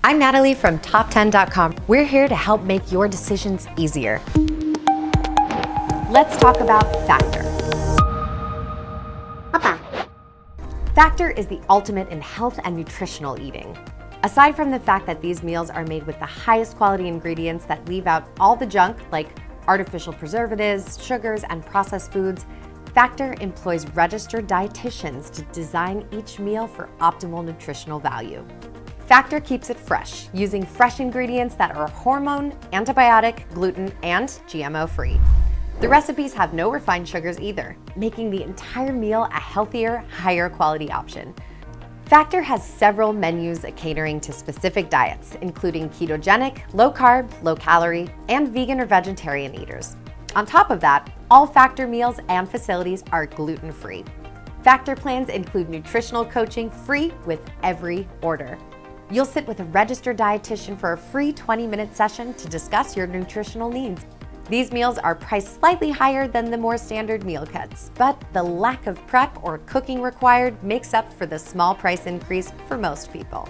I'm Natalie from Top10.com. We're here to help make your decisions easier. Let's talk about Factor. Factor is the ultimate in health and nutritional eating. Aside from the fact that these meals are made with the highest quality ingredients that leave out all the junk like artificial preservatives, sugars, and processed foods, Factor employs registered dietitians to design each meal for optimal nutritional value. Factor keeps it fresh, using fresh ingredients that are hormone, antibiotic, gluten, and GMO-free. The recipes have no refined sugars either, making the entire meal a healthier, higher quality option. Factor has several menus catering to specific diets, including ketogenic, low carb, low calorie, and vegan or vegetarian eaters. On top of that, all Factor meals and facilities are gluten-free. Factor plans include nutritional coaching free with every order. You'll sit with a registered dietitian for a free 20-minute session to discuss your nutritional needs. These meals are priced slightly higher than the more standard meal kits, but the lack of prep or cooking required makes up for the small price increase for most people.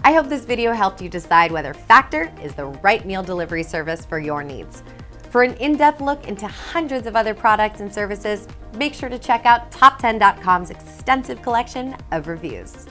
I hope this video helped you decide whether Factor is the right meal delivery service for your needs. For an in-depth look into hundreds of other products and services, make sure to check out Top10.com's extensive collection of reviews.